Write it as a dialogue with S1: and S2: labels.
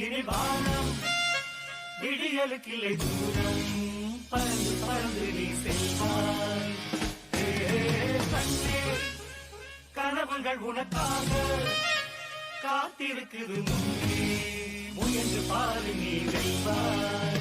S1: இனி வானம் விடியலுக்கில்லை தூரம் பறந்து பறந்து நீ செல்வாய் கண்ணே கனவுகள் உனக்காக காத்திருக்குது முன்னே முயன்று பாரு நீ வெல்வாய்